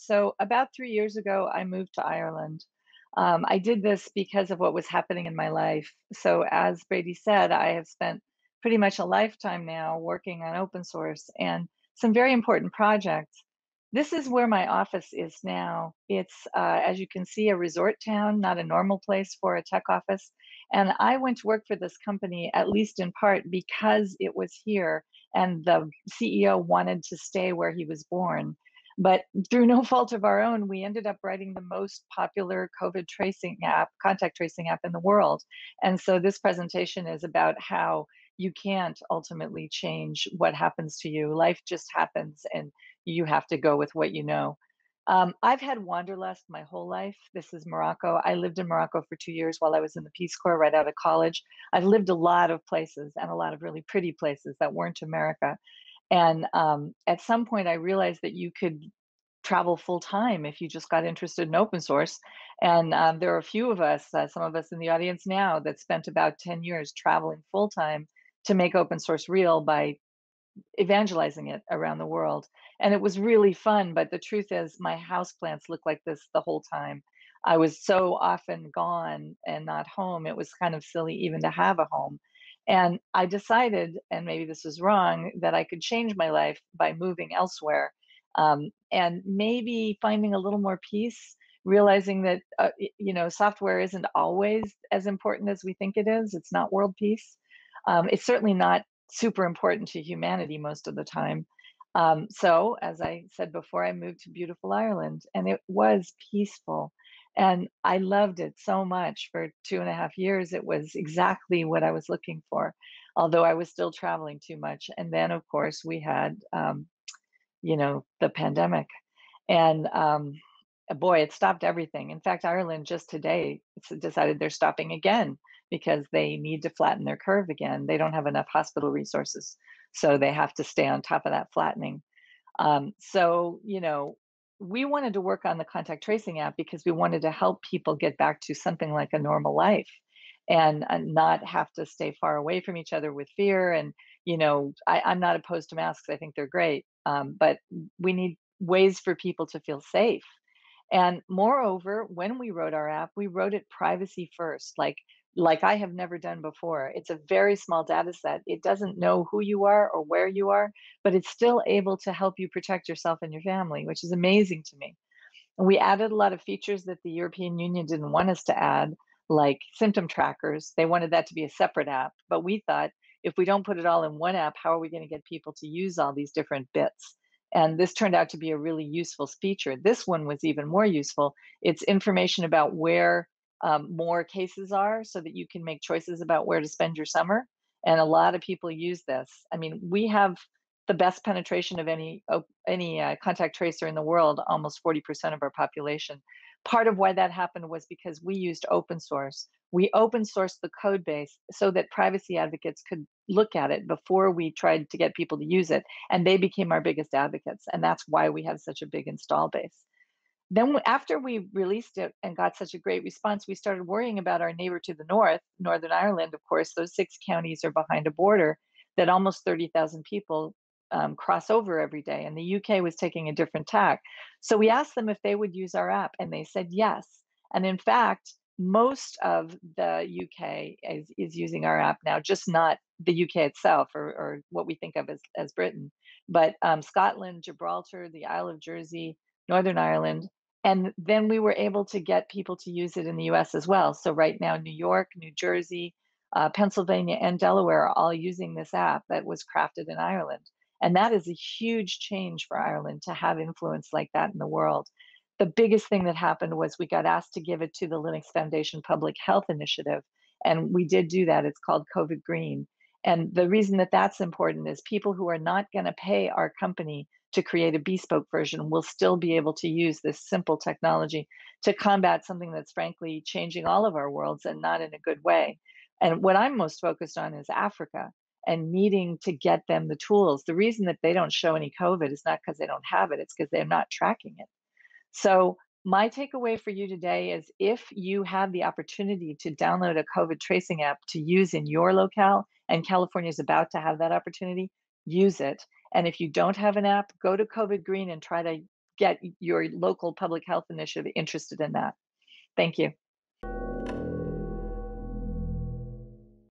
So about 3 years ago, I moved to Ireland. I did this because of what was happening in my life. So as Brady said, I have spent pretty much a lifetime now working on open source and some very important projects. This is where my office is now. It's, as you can see, a resort town, not a normal place for a tech office. And I went to work for this company, at least in part, because it was here and the CEO wanted to stay where he was born. But through no fault of our own, we ended up writing the most popular COVID tracing app, contact tracing app in the world. And so this presentation is about how you can't ultimately change what happens to you. Life just happens, and you have to go with what you know. I've had wanderlust my whole life. This is Morocco. I lived in Morocco for 2 years while I was in the Peace Corps right out of college. I've lived a lot of places and a lot of really pretty places that weren't America. And at some point, I realized that you could travel full time if you just got interested in open source. And there are a few of us, some of us in the audience now, that spent about 10 years traveling full time to make open source real by evangelizing it around the world. And it was really fun. But the truth is, my houseplants looked like this the whole time. I was so often gone and not home. It was kind of silly even to have a home. And I decided, and maybe this is wrong, that I could change my life by moving elsewhere, and maybe finding a little more peace, realizing that software isn't always as important as we think it is. It's not world peace. It's certainly not super important to humanity most of the time. So, as I said before, I moved to beautiful Ireland, and it was peaceful. And I loved it so much for 2.5 years. It was exactly what I was looking for, although I was still traveling too much. And then, of course, we had, the pandemic. And boy, it stopped everything. In fact, Ireland just today decided they're stopping again because they need to flatten their curve again. They don't have enough hospital resources, so they have to stay on top of that flattening. So, we wanted to work on the contact tracing app because we wanted to help people get back to something like a normal life and not have to stay far away from each other with fear. And, I'm not opposed to masks. I think they're great. But we need ways for people to feel safe. And moreover, when we wrote our app, we wrote it privacy first, like I have never done before. It's a very small data set. It doesn't know who you are or where you are, but it's still able to help you protect yourself and your family, which is amazing to me. And we added a lot of features that the European Union didn't want us to add, like symptom trackers. They wanted that to be a separate app. But we thought, if we don't put it all in one app, how are we going to get people to use all these different bits? And this turned out to be a really useful feature. This one was even more useful. It's information about where more cases are so that you can make choices about where to spend your summer. And a lot of people use this. I mean, we have the best penetration of any contact tracer in the world, almost 40% of our population. Part of why that happened was because we used open source. We open sourced the code base so that privacy advocates could look at it before we tried to get people to use it. And they became our biggest advocates. And that's why we have such a big install base. Then, after we released it and got such a great response, we started worrying about our neighbor to the north, Northern Ireland. Of course, those 6 counties are behind a border that almost 30,000 people cross over every day. And the UK was taking a different tack. So we asked them if they would use our app, and they said yes. And in fact, most of the UK is using our app now, just not the UK itself, or what we think of as Britain, but Scotland, Gibraltar, the Isle of Jersey, Northern Ireland. And then we were able to get people to use it in the US as well. So right now, New York, New Jersey, Pennsylvania, and Delaware are all using this app that was crafted in Ireland. And that is a huge change for Ireland to have influence like that in the world. The biggest thing that happened was we got asked to give it to the Linux Foundation Public Health Initiative. And we did do that. It's called COVID Green. And the reason that that's important is people who are not going to pay our company to create a bespoke version will still be able to use this simple technology to combat something that's frankly changing all of our worlds, and not in a good way. And what I'm most focused on is Africa and needing to get them the tools. The reason that they don't show any COVID is not because they don't have it, it's because they're not tracking it. So my takeaway for you today is, if you have the opportunity to download a COVID tracing app to use in your locale, and California is about to have that opportunity, use it. And if you don't have an app, go to COVID Green and try to get your local public health initiative interested in that. Thank you.